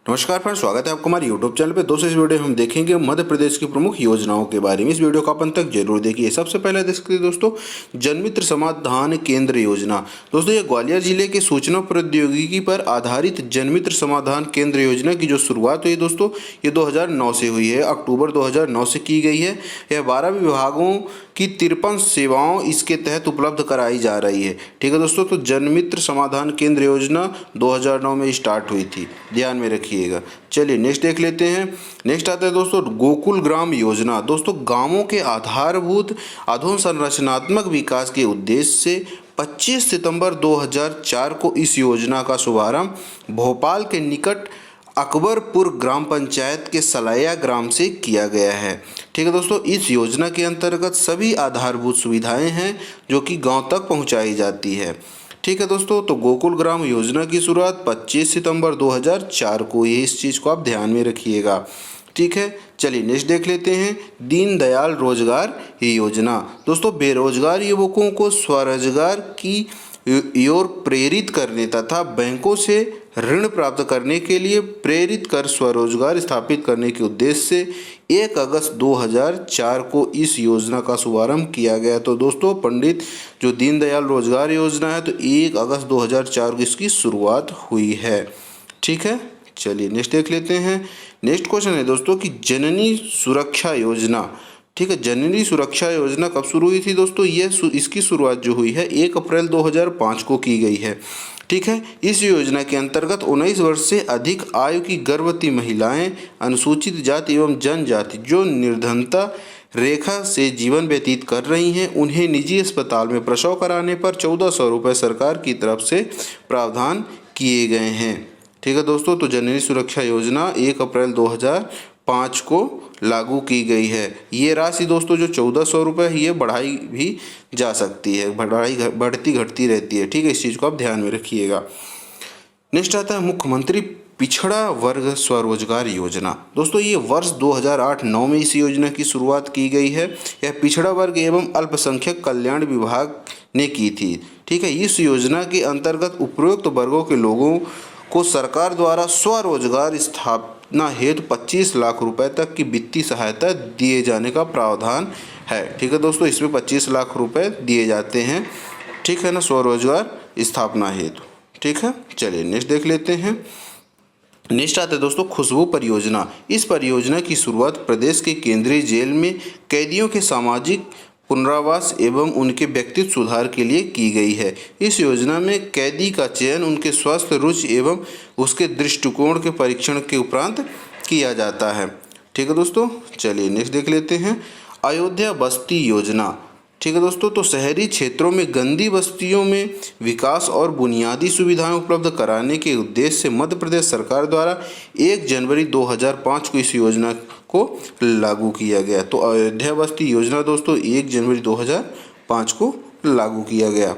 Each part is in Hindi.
नमस्कार फ्रेंड्स, स्वागत है आपको हमारे यूट्यूब चैनल पे। दोस्तों, इस वीडियो में हम देखेंगे मध्य प्रदेश की प्रमुख योजनाओं के बारे में। इस वीडियो को आप अंत तक जरूर देखिए। सबसे पहले देख सकते हैं दोस्तों, जनमित्र समाधान केंद्र योजना। दोस्तों, ये ग्वालियर जिले के सूचना प्रौद्योगिकी पर आधारित जनमित्र समाधान केंद्र योजना की जो शुरुआत हुई दोस्तों, ये 2009 से हुई है। अक्टूबर 2009 से की गई है। यह 12 विभागों की 53 सेवाओं इसके तहत उपलब्ध कराई जा रही है। ठीक है दोस्तों, तो जनमित्र समाधान केंद्र योजना 2009 में स्टार्ट हुई थी, ध्यान में रखिएगा। चलिए नेक्स्ट देख लेते हैं। नेक्स्ट आता है दोस्तों गोकुल ग्राम योजना। दोस्तों, गांवों के आधारभूत अधोसंरचनात्मक विकास के उद्देश्य से 25 सितंबर 2004 को इस योजना का शुभारंभ भोपाल के निकट अकबरपुर ग्राम पंचायत के सलाया ग्राम से किया गया है। ठीक है दोस्तों, इस योजना के अंतर्गत सभी आधारभूत सुविधाएं हैं जो कि गांव तक पहुंचाई जाती है। ठीक है दोस्तों, तो गोकुल ग्राम योजना की शुरुआत 25 सितंबर 2004 को हुई। इस चीज़ को आप ध्यान में रखिएगा। ठीक है, चलिए नेक्स्ट देख लेते हैं दीनदयाल रोजगार योजना। दोस्तों, बेरोजगार युवकों को स्वरोजगार की ओर प्रेरित करने तथा बैंकों से ऋण प्राप्त करने के लिए प्रेरित कर स्वरोजगार स्थापित करने के उद्देश्य से 1 अगस्त 2004 को इस योजना का शुभारंभ किया गया। तो दोस्तों, पंडित जो दीनदयाल रोजगार योजना है, तो 1 अगस्त 2004 को इसकी शुरुआत हुई है। ठीक है, चलिए नेक्स्ट देख लेते हैं। नेक्स्ट क्वेश्चन है दोस्तों कि जननी सुरक्षा योजना। ठीक है, जननी सुरक्षा योजना कब शुरू हुई थी दोस्तों? इसकी शुरुआत जो हुई है 1 अप्रैल 2005 को की गई है। ठीक है, इस योजना के अंतर्गत 19 वर्ष से अधिक आयु की गर्भवती महिलाएं, अनुसूचित जाति एवं जनजाति जो निर्धनता रेखा से जीवन व्यतीत कर रही हैं, उन्हें निजी अस्पताल में प्रसव कराने पर 1400 रुपये सरकार की तरफ से प्रावधान किए गए हैं। ठीक है दोस्तों, तो जननी सुरक्षा योजना 1 अप्रैल 2005 को लागू की गई है। ये राशि दोस्तों जो 1400 रुपये है, ये बढ़ाई भी जा सकती है, बढ़ती घटती रहती है। ठीक है, इस चीज़ को आप ध्यान में रखिएगा। नेक्स्ट आता है मुख्यमंत्री पिछड़ा वर्ग स्वरोजगार योजना। दोस्तों, ये वर्ष 2008-9 में इस योजना की शुरुआत की गई है। यह पिछड़ा वर्ग एवं अल्पसंख्यक कल्याण विभाग ने की थी। ठीक है, इस योजना के अंतर्गत उपरोक्त वर्गों के लोगों को सरकार द्वारा स्वरोजगार स्थापना हेतु 25 लाख रुपए तक की वित्तीय सहायता दिए जाने का प्रावधान है। ठीक है दोस्तों, इसमें 25 लाख रुपए दिए जाते हैं। ठीक है ना, स्वरोजगार स्थापना हेतु। ठीक है, चलिए नेक्स्ट देख लेते हैं। नेक्स्ट आता है दोस्तों खुशबू परियोजना। इस परियोजना की शुरुआत प्रदेश के केंद्रीय जेल में कैदियों के सामाजिक पुनरावास एवं उनके व्यक्तित्व सुधार के लिए की गई है। इस योजना में कैदी का चयन उनके स्वास्थ्य, रुचि एवं उसके दृष्टिकोण के परीक्षण के उपरांत किया जाता है। ठीक है दोस्तों, चलिए नेक्स्ट देख लेते हैं अयोध्या बस्ती योजना। ठीक है दोस्तों, तो शहरी क्षेत्रों में गंदी बस्तियों में विकास और बुनियादी सुविधाएं उपलब्ध कराने के उद्देश्य से मध्य प्रदेश सरकार द्वारा 1 जनवरी 2005 को इस योजना को लागू किया गया। तो अयोध्या बस्ती योजना दोस्तों 1 जनवरी 2005 को लागू किया गया।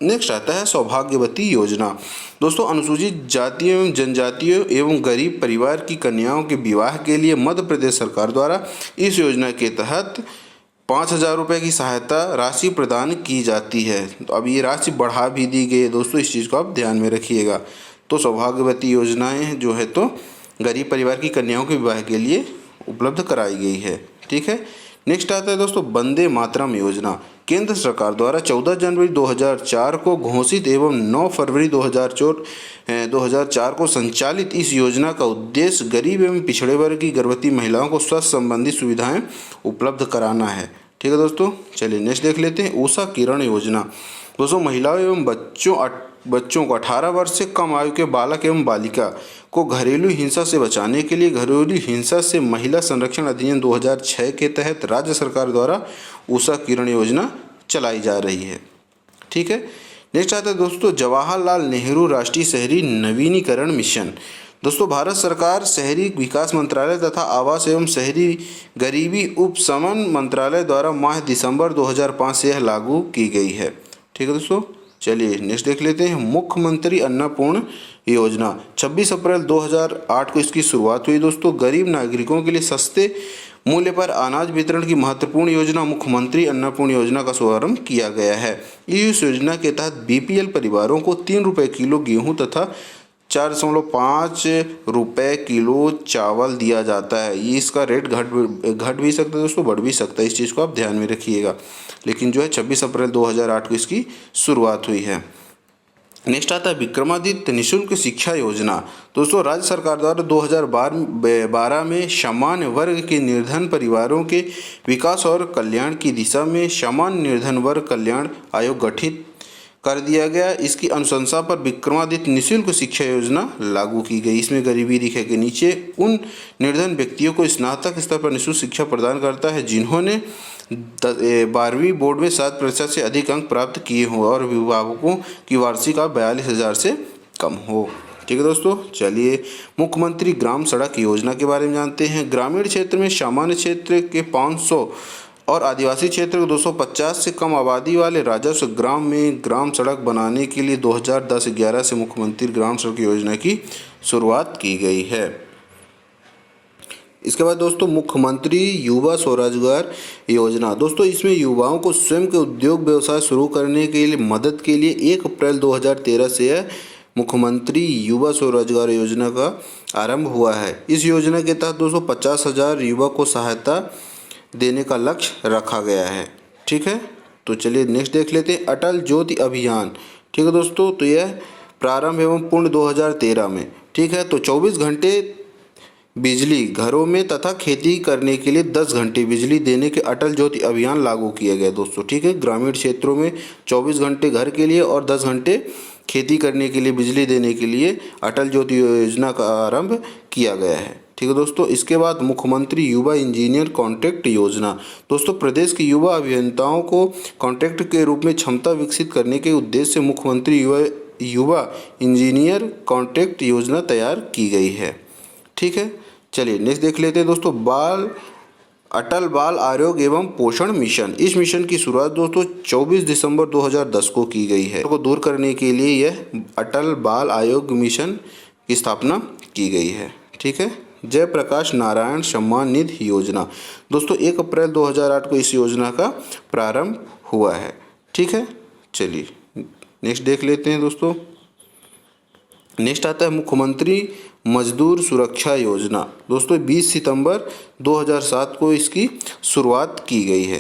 नेक्स्ट आता है सौभाग्यवती योजना। दोस्तों, अनुसूचित जातियों एवं जनजातियों एवं गरीब परिवार की कन्याओं के विवाह के लिए मध्य प्रदेश सरकार द्वारा इस योजना के तहत 5000 रुपये की सहायता राशि प्रदान की जाती है। तो अब ये राशि बढ़ा भी दी गई है दोस्तों, इस चीज़ को आप ध्यान में रखिएगा। तो सौभाग्यवती योजनाएं जो है तो गरीब परिवार की कन्याओं के विवाह के लिए उपलब्ध कराई गई है। ठीक है, नेक्स्ट आता है दोस्तों वंदे मातरम योजना। केंद्र सरकार द्वारा 14 जनवरी 2004 को घोषित एवं 9 फरवरी 2004 को संचालित इस योजना का उद्देश्य गरीब एवं पिछड़े वर्ग की गर्भवती महिलाओं को स्वास्थ्य संबंधी सुविधाएं उपलब्ध कराना है। ठीक है दोस्तों, चलिए नेक्स्ट देख लेते हैं उषा किरण योजना। दोस्तों, महिलाओं एवं बच्चों को 18 वर्ष से कम आयु के बालक एवं बालिका को घरेलू हिंसा से बचाने के लिए घरेलू हिंसा से महिला संरक्षण अधिनियम 2006 के तहत राज्य सरकार द्वारा उषा किरण योजना चलाई जा रही है। ठीक है, नेक्स्ट आता है दोस्तों जवाहरलाल नेहरू राष्ट्रीय शहरी नवीनीकरण मिशन। दोस्तों, भारत सरकार शहरी विकास मंत्रालय तथा आवास एवं शहरी गरीबी उपशमन मंत्रालय द्वारा माह दिसंबर 2005 से यह लागू की गई है। ठीक है दोस्तों, चलिए नेक्स्ट देख लेते हैं मुख्यमंत्री अन्नपूर्ण योजना। 26 अप्रैल 2008 को इसकी शुरुआत हुई दोस्तों। गरीब नागरिकों के लिए सस्ते मूल्य पर अनाज वितरण की महत्वपूर्ण योजना मुख्यमंत्री अन्नपूर्ण योजना का शुभारंभ किया गया है। इस योजना के तहत बीपीएल परिवारों को 3 रुपये किलो गेहूं तथा 4.5 रुपये किलो चावल दिया जाता है। ये इसका रेट घट भी सकता है दोस्तों, बढ़ भी सकता है, इस चीज़ को आप ध्यान में रखिएगा। लेकिन जो है 26 अप्रैल 2008 को इसकी शुरुआत हुई है। नेक्स्ट आता है विक्रमादित्य निःशुल्क शिक्षा योजना। दोस्तों राज्य सरकार द्वारा 2012 में सामान्य वर्ग के निर्धन परिवारों के विकास और कल्याण की दिशा में सामान्य निर्धन वर्ग कल्याण आयोग गठित कर दिया गया। इसकी अनुशंसा पर विक्रमादित्य निःशुल्क शिक्षा योजना लागू की गई। इसमें गरीबी रेखा के नीचे उन निर्धन व्यक्तियों को स्नातक स्तर पर निःशुल्क शिक्षा प्रदान करता है जिन्होंने 12वीं बोर्ड में 7% से अधिक अंक प्राप्त किए हों और अभिभावकों की वार्षिक आय 42,000 से कम हो। ठीक है दोस्तों, चलिए मुख्यमंत्री ग्राम सड़क योजना के बारे में जानते हैं। ग्रामीण क्षेत्र में सामान्य क्षेत्र के 500 और आदिवासी क्षेत्र के 250 से कम आबादी वाले राजस्व ग्राम में ग्राम सड़क बनाने के लिए 2010-11 से मुख्यमंत्री ग्राम सड़क योजना की शुरुआत की गई है। इसके बाद दोस्तों मुख्यमंत्री युवा स्वरोजगार योजना। दोस्तों इसमें युवाओं को स्वयं के उद्योग व्यवसाय शुरू करने के लिए मदद के लिए 1 अप्रैल 2013 से मुख्यमंत्री युवा स्वरोजगार योजना का आरंभ हुआ है। इस योजना के तहत 250,000 युवा को सहायता देने का लक्ष्य रखा गया है। ठीक है, तो चलिए नेक्स्ट देख लेते हैं अटल ज्योति अभियान। ठीक है दोस्तों, तो यह प्रारंभ एवं पूर्ण 2013 में। ठीक है, तो 24 घंटे बिजली घरों में तथा खेती करने के लिए 10 घंटे बिजली देने के अटल ज्योति अभियान लागू किया गया दोस्तों। ठीक है, ग्रामीण क्षेत्रों में 24 घंटे घर के लिए और 10 घंटे खेती करने के लिए बिजली देने के लिए अटल ज्योति योजना का आरंभ किया गया है। ठीक है दोस्तों, इसके बाद मुख्यमंत्री युवा इंजीनियर कॉन्ट्रैक्ट योजना। दोस्तों प्रदेश के युवा अभियंताओं को कॉन्ट्रैक्ट के रूप में क्षमता विकसित करने के उद्देश्य से मुख्यमंत्री युवा इंजीनियर कॉन्ट्रैक्ट योजना तैयार की गई है। ठीक है, चलिए नेक्स्ट देख लेते हैं दोस्तों अटल बाल आरोग्य एवं पोषण मिशन। इस मिशन की शुरुआत दोस्तों 24 दिसंबर 2010 को की गई है। को दूर करने के लिए यह अटल बाल आरोग्य मिशन की स्थापना की गई है। ठीक है, जयप्रकाश नारायण सम्मान निधि योजना। दोस्तों 1 अप्रैल 2008 को इस योजना का प्रारंभ हुआ है। ठीक है, चलिए नेक्स्ट देख लेते हैं दोस्तों। नेक्स्ट आता है मुख्यमंत्री मजदूर सुरक्षा योजना। दोस्तों 20 सितंबर 2007 को इसकी शुरुआत की गई है।